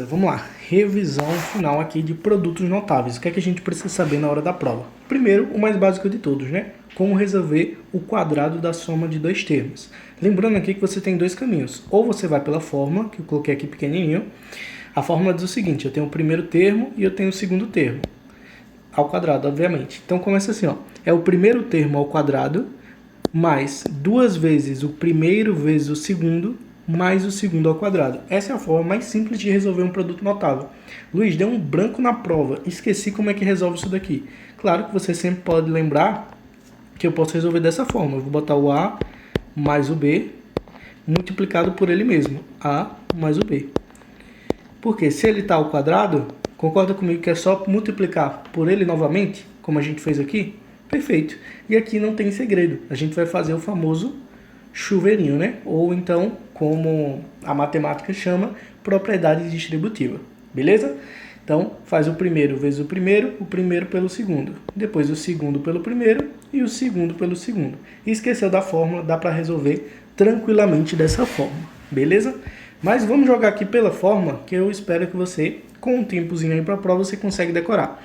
Vamos lá, revisão final aqui de produtos notáveis. O que é que a gente precisa saber na hora da prova? Primeiro, o mais básico de todos, né? Como resolver o quadrado da soma de dois termos. Lembrando aqui que você tem dois caminhos. Ou você vai pela fórmula, que eu coloquei aqui pequenininho. A fórmula diz o seguinte, eu tenho o primeiro termo e eu tenho o segundo termo. Ao quadrado, obviamente. Então começa assim, ó. É o primeiro termo ao quadrado, mais duas vezes o primeiro vezes o segundo, mais o segundo ao quadrado. Essa é a forma mais simples de resolver um produto notável. Luiz, deu um branco na prova, esqueci como é que resolve isso daqui. Claro que você sempre pode lembrar que eu posso resolver dessa forma. Eu vou botar o A mais o B multiplicado por ele mesmo, A mais o B. Porque se ele está ao quadrado, concorda comigo que é só multiplicar por ele novamente, como a gente fez aqui? Perfeito. E aqui não tem segredo, a gente vai fazer o famoso chuveirinho, né? Ou então, como a matemática chama, propriedade distributiva. Beleza? Então, faz o primeiro vezes o primeiro pelo segundo. Depois o segundo pelo primeiro e o segundo pelo segundo. E esqueceu da fórmula, dá para resolver tranquilamente dessa forma. Beleza? Mas vamos jogar aqui pela fórmula, que eu espero que você, com um tempozinho aí para a prova, você consegue decorar.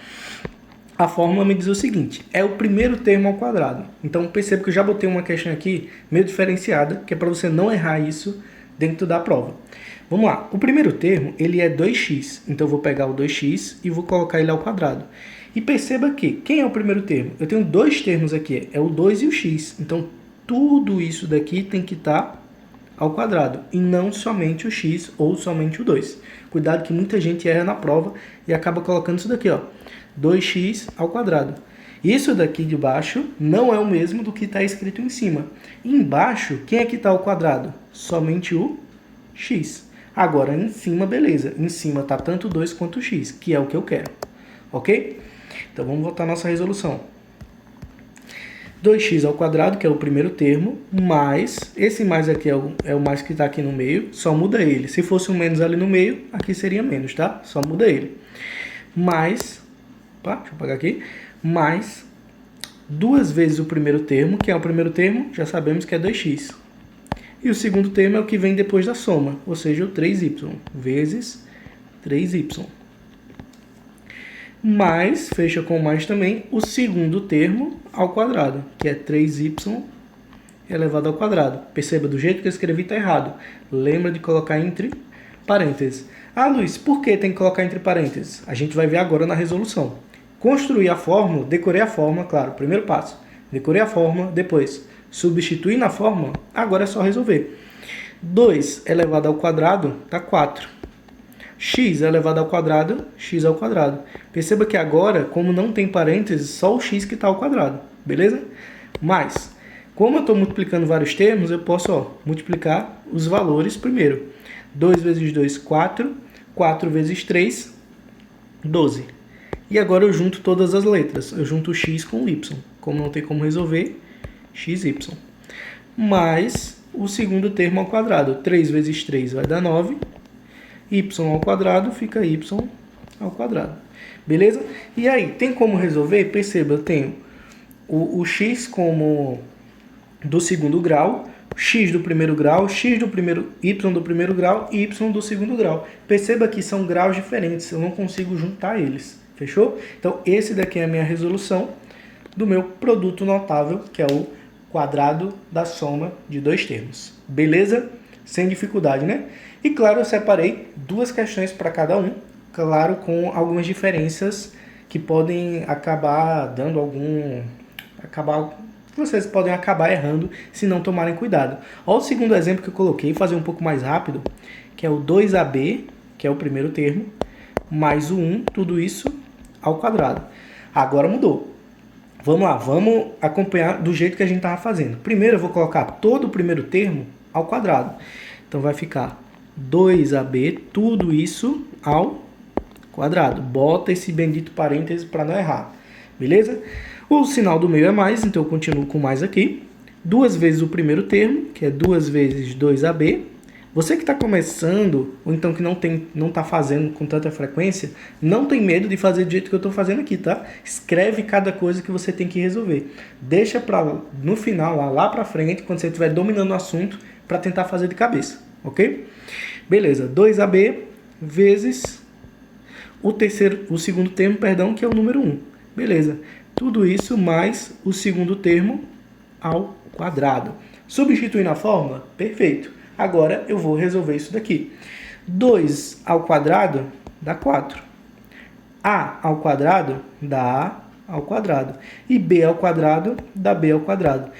A fórmula me diz o seguinte, é o primeiro termo ao quadrado. Então perceba que eu já botei uma questão aqui meio diferenciada, que é para você não errar isso dentro da prova. Vamos lá, o primeiro termo ele é 2x, então eu vou pegar o 2x e vou colocar ele ao quadrado. E perceba que, quem é o primeiro termo? Eu tenho dois termos aqui, é o 2 e o x. Então tudo isso daqui tem que estar ao quadrado, e não somente o x ou somente o 2. Cuidado que muita gente erra na prova e acaba colocando isso daqui, ó. 2x ao quadrado. Isso daqui de baixo não é o mesmo do que está escrito em cima. E embaixo, quem é que está ao quadrado? Somente o x. Agora, em cima, beleza. Em cima está tanto o 2 quanto o x, que é o que eu quero. Ok? Então, vamos voltar à nossa resolução. 2x ao quadrado, que é o primeiro termo, mais, esse mais aqui é o mais que está aqui no meio, só muda ele. Se fosse um menos ali no meio, aqui seria menos, tá? Só muda ele. Mais... deixa eu apagar aqui, mais duas vezes o primeiro termo, que é o primeiro termo, já sabemos que é 2x. E o segundo termo é o que vem depois da soma, ou seja, o 3y, vezes 3y. Mais, fecha com mais também, o segundo termo ao quadrado, que é 3y elevado ao quadrado. Perceba, do jeito que eu escrevi está errado. Lembra de colocar entre parênteses. Ah, Luiz, por que tem que colocar entre parênteses? A gente vai ver agora na resolução. Construir a fórmula, decorei a fórmula, claro, primeiro passo. Decorei a fórmula, depois substituir na fórmula, agora é só resolver. 2 elevado ao quadrado dá 4. X elevado ao quadrado, x ao quadrado. Perceba que agora, como não tem parênteses, só o x que está ao quadrado, beleza? Mas, como eu estou multiplicando vários termos, eu posso multiplicar os valores primeiro. 2 vezes 2, 4. 4 vezes 3, 12. E agora eu junto todas as letras. Eu junto o x com o y. Como não tem como resolver, xy. Mais o segundo termo ao quadrado. 3 vezes 3 vai dar 9. Y ao quadrado fica y ao quadrado. Beleza? E aí, tem como resolver? Perceba, eu tenho o x como do segundo grau, x do primeiro grau, x do primeiro, y do primeiro grau e y do segundo grau. Perceba que são graus diferentes, eu não consigo juntar eles. Fechou? Então, esse daqui é a minha resolução do meu produto notável, que é o quadrado da soma de dois termos. Beleza? Sem dificuldade, né? E, claro, eu separei duas questões para cada um, claro, com algumas diferenças que podem acabar dando vocês podem acabar errando se não tomarem cuidado. Olha o segundo exemplo que eu coloquei, fazer um pouco mais rápido, que é o 2AB, que é o primeiro termo, mais o 1, tudo isso ao quadrado. Agora mudou. Vamos lá, vamos acompanhar do jeito que a gente estava fazendo. Primeiro eu vou colocar todo o primeiro termo ao quadrado. Então vai ficar 2AB, tudo isso ao quadrado. Bota esse bendito parêntese para não errar. Beleza? O sinal do meio é mais, então eu continuo com mais aqui. 2 vezes o primeiro termo, que é 2 vezes 2AB. Você que está começando, ou então que não está fazendo com tanta frequência, não tem medo de fazer do jeito que eu estou fazendo aqui, tá? Escreve cada coisa que você tem que resolver. Deixa no final, lá para frente, quando você estiver dominando o assunto, para tentar fazer de cabeça, ok? Beleza, 2AB vezes o segundo termo, perdão, que é o número 1. Beleza. Tudo isso mais o segundo termo ao quadrado. Substituindo a fórmula? Perfeito. Agora eu vou resolver isso daqui. 2 ao quadrado dá 4. A ao quadrado dá A ao quadrado. E B ao quadrado dá B ao quadrado.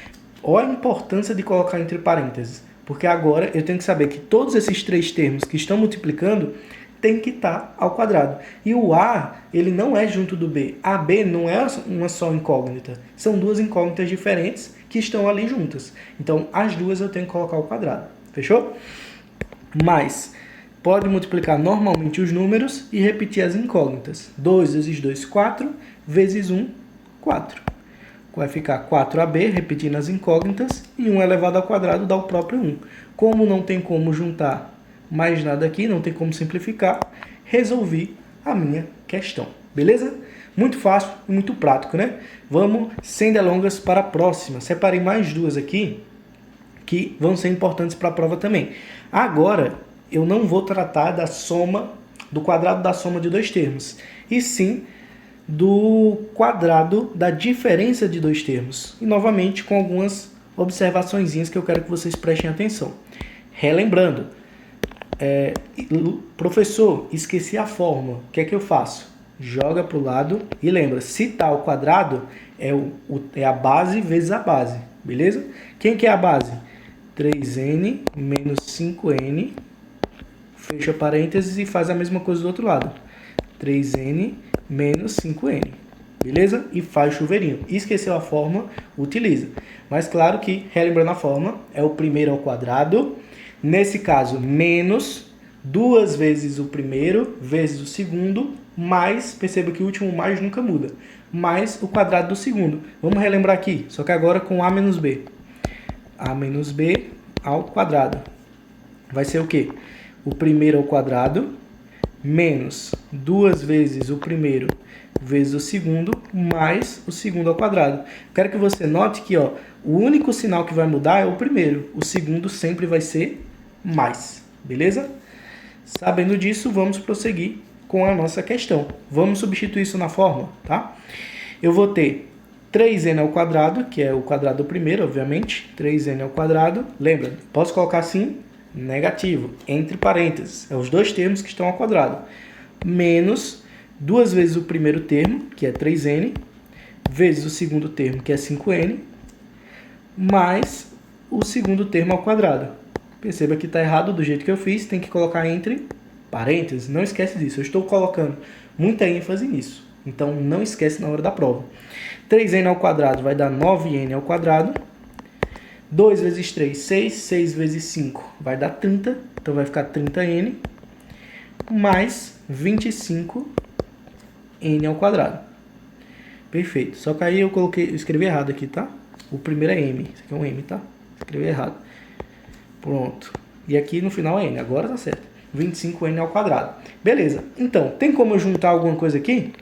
Olha a importância de colocar entre parênteses. Porque agora eu tenho que saber que todos esses três termos que estão multiplicando tem que estar ao quadrado. E o A, ele não é junto do B. A, B não é uma só incógnita. São duas incógnitas diferentes que estão ali juntas. Então, as duas eu tenho que colocar ao quadrado. Fechou? Mas, pode multiplicar normalmente os números e repetir as incógnitas. 2 vezes 2, 4, vezes 1, 4. Vai ficar 4AB, repetindo as incógnitas, e 1 elevado ao quadrado dá o próprio 1. Como não tem como juntar mais nada aqui, não tem como simplificar, resolvi a minha questão. Beleza? Muito fácil e muito prático, né? Vamos, sem delongas, para a próxima. Separei mais duas aqui, que vão ser importantes para a prova também. Agora, eu não vou tratar da soma, do quadrado da soma de dois termos, e sim do quadrado da diferença de dois termos. E novamente com algumas observaçõezinhas que eu quero que vocês prestem atenção. Relembrando, professor, esqueci a fórmula, o que é que eu faço? Joga para o lado e lembra, se está ao quadrado, é a base vezes a base, beleza? Quem que é a base? 3n menos 5n, fecha parênteses e faz a mesma coisa do outro lado. 3n menos 5n, beleza? E faz chuveirinho. Esqueceu a fórmula, utiliza. Mas claro que, relembrando a fórmula, é o primeiro ao quadrado. Nesse caso, menos 2 vezes o primeiro, vezes o segundo, mais, perceba que o último mais nunca muda, mais o quadrado do segundo. Vamos relembrar aqui, só que agora com a menos b. A menos b ao quadrado. Vai ser o quê? O primeiro ao quadrado, menos 2 vezes o primeiro vezes o segundo, mais o segundo ao quadrado. Quero que você note que o único sinal que vai mudar é o primeiro. O segundo sempre vai ser mais. Beleza? Sabendo disso, vamos prosseguir com a nossa questão. Vamos substituir isso na fórmula, tá? Eu vou ter 3n ao quadrado, que é o quadrado do primeiro, obviamente. 3n ao quadrado. Lembra, posso colocar assim? Negativo, entre parênteses, é os dois termos que estão ao quadrado, menos 2 vezes o primeiro termo, que é 3n, vezes o segundo termo, que é 5n, mais o segundo termo ao quadrado. Perceba que está errado do jeito que eu fiz, tem que colocar entre parênteses, não esquece disso, eu estou colocando muita ênfase nisso, então não esquece na hora da prova. 3n ao quadrado vai dar 9n ao quadrado, 2 vezes 3, 6. 6 vezes 5 vai dar 30. Então vai ficar 30n. Mais 25n ao quadrado. Perfeito. Só que aí eu escrevi errado aqui, tá? O primeiro é m. Isso aqui é um m, tá? Escrevi errado. Pronto. E aqui no final é n. Agora tá certo. 25n ao quadrado. Beleza. Então, tem como eu juntar alguma coisa aqui?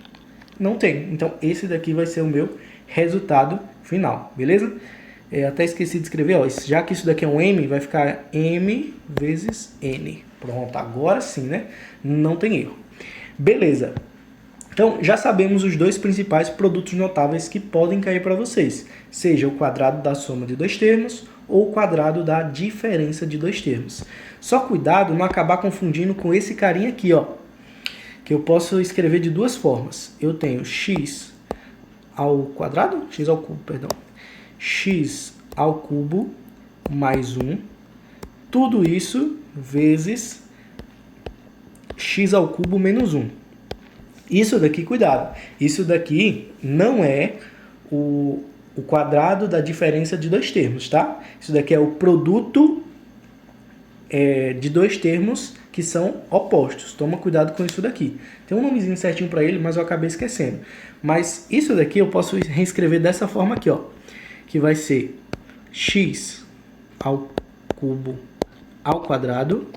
Não tem. Então, esse daqui vai ser o meu resultado final. Beleza? Até esqueci de escrever, já que isso daqui é um m, vai ficar m vezes n. Pronto, agora sim, né? Não tem erro. Beleza. Então, já sabemos os dois principais produtos notáveis que podem cair para vocês. Seja o quadrado da soma de dois termos ou o quadrado da diferença de dois termos. Só cuidado não acabar confundindo com esse carinha aqui, que eu posso escrever de duas formas. Eu tenho x ao quadrado, x ao cubo, perdão. X ao cubo mais 1, tudo isso vezes x ao cubo menos 1. Isso daqui, cuidado, isso daqui não é o quadrado da diferença de dois termos, tá? Isso daqui é o produto de dois termos que são opostos. Toma cuidado com isso daqui. Tem um nomezinho certinho para ele, mas eu acabei esquecendo. Mas isso daqui eu posso reescrever dessa forma aqui, que vai ser x ao cubo ao quadrado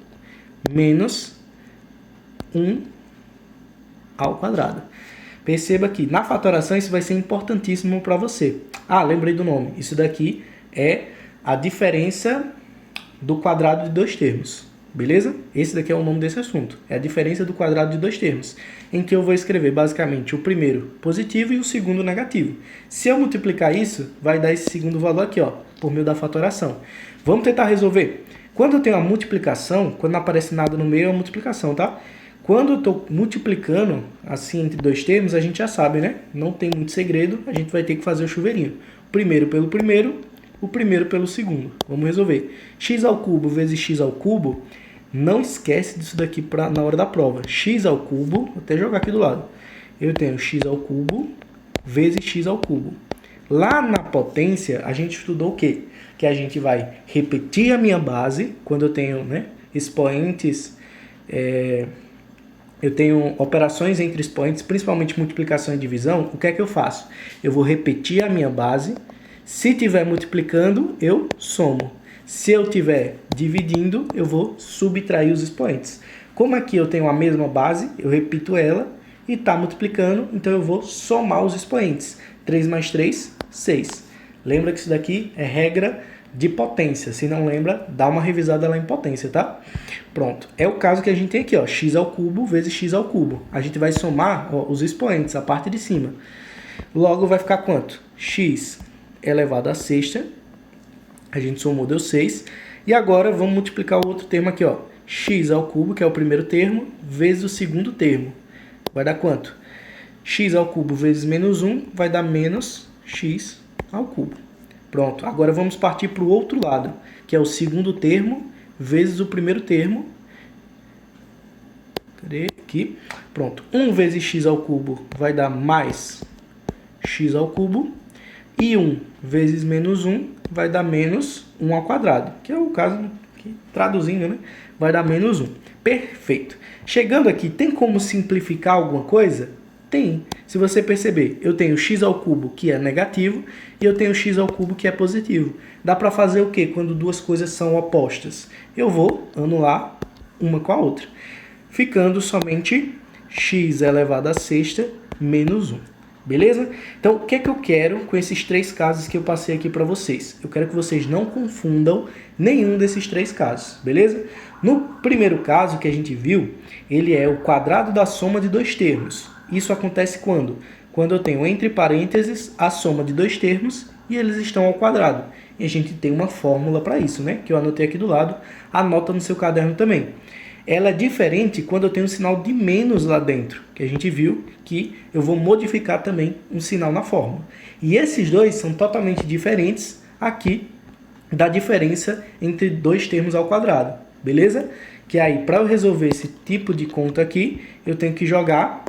menos 1 ao quadrado. Perceba que na fatoração isso vai ser importantíssimo para você. Lembrei do nome. Isso daqui é a diferença do quadrado de dois termos. beleza? Esse daqui é o nome desse assunto, é a diferença do quadrado de dois termos, em que eu vou escrever basicamente o primeiro positivo e o segundo negativo. Se eu multiplicar isso, vai dar esse segundo valor aqui, ó, por meio da fatoração. Vamos tentar resolver. Quando eu tenho a multiplicação, quando não aparece nada no meio, é a multiplicação, tá? Quando eu estou multiplicando, assim, entre dois termos, a gente já sabe, né? Não tem muito segredo, a gente vai ter que fazer o chuveirinho. O primeiro pelo primeiro, o primeiro pelo segundo. Vamos resolver. X ao cubo vezes x ao cubo, não esquece disso daqui na hora da prova. X ao cubo, vou até jogar aqui do lado. Eu tenho x ao cubo vezes x ao cubo. Lá na potência, a gente estudou o quê? Que a gente vai repetir a minha base, quando eu tenho, né, expoentes, eu tenho operações entre expoentes, principalmente multiplicação e divisão. O que é que eu faço? Eu vou repetir a minha base. Se estiver multiplicando, eu somo. Se eu estiver dividindo, eu vou subtrair os expoentes. Como aqui eu tenho a mesma base, eu repito ela e está multiplicando, então eu vou somar os expoentes. 3 mais 3, 6. Lembra que isso daqui é regra de potência. Se não lembra, dá uma revisada lá em potência, tá? Pronto. É o caso que a gente tem aqui, ó, x ao cubo vezes x ao cubo. A gente vai somar, ó, os expoentes, a parte de cima. Logo vai ficar quanto? X elevado à sexta. A gente somou, deu 6. E agora vamos multiplicar o outro termo aqui, ó. X ao cubo, que é o primeiro termo, vezes o segundo termo. Vai dar quanto? X ao cubo vezes menos 1 vai dar menos x ao cubo. Pronto. Agora vamos partir para o outro lado, que é o segundo termo vezes o primeiro termo. Cadê? Aqui. Pronto. 1 vezes x ao cubo vai dar mais x ao cubo. E 1 vezes menos 1 vai dar menos 1 ao quadrado, que é o caso que, traduzindo, né, vai dar menos 1. Perfeito. Chegando aqui, tem como simplificar alguma coisa? Tem. Se você perceber, eu tenho x ao cubo, que é negativo, e eu tenho x ao cubo, que é positivo. Dá para fazer o quê quando duas coisas são opostas? Eu vou anular uma com a outra, ficando somente x elevado à sexta menos 1. Beleza? Então, o que é que eu quero com esses três casos que eu passei aqui para vocês? Eu quero que vocês não confundam nenhum desses três casos, beleza? No primeiro caso que a gente viu, ele é o quadrado da soma de dois termos. Isso acontece quando? Quando eu tenho entre parênteses a soma de dois termos e eles estão ao quadrado. E a gente tem uma fórmula para isso, né? Que eu anotei aqui do lado, anota no seu caderno também. Ela é diferente quando eu tenho um sinal de menos lá dentro, que a gente viu que eu vou modificar também um sinal na fórmula. E esses dois são totalmente diferentes aqui da diferença entre dois termos ao quadrado, beleza? Que aí, para eu resolver esse tipo de conta aqui, eu tenho que jogar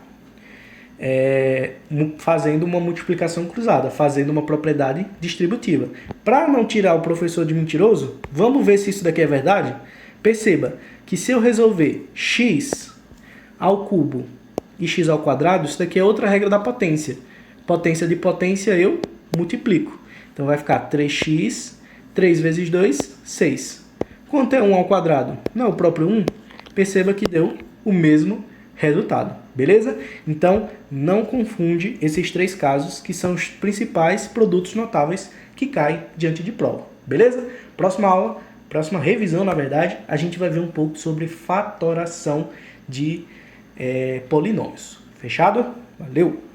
fazendo uma multiplicação cruzada, fazendo uma propriedade distributiva. Para não tirar o professor de mentiroso, vamos ver se isso daqui é verdade? Perceba que se eu resolver x ao cubo e x ao quadrado, isso daqui é outra regra da potência. Potência de potência eu multiplico. Então vai ficar 3x, 3 vezes 2, 6. Quanto é 1 ao quadrado? Não é o próprio 1? Perceba que deu o mesmo resultado, beleza? Então, não confunde esses três casos, que são os principais produtos notáveis que caem diante de prova, beleza? Próxima aula, próxima revisão, na verdade, a gente vai ver um pouco sobre fatoração de polinômios. Fechado? Valeu!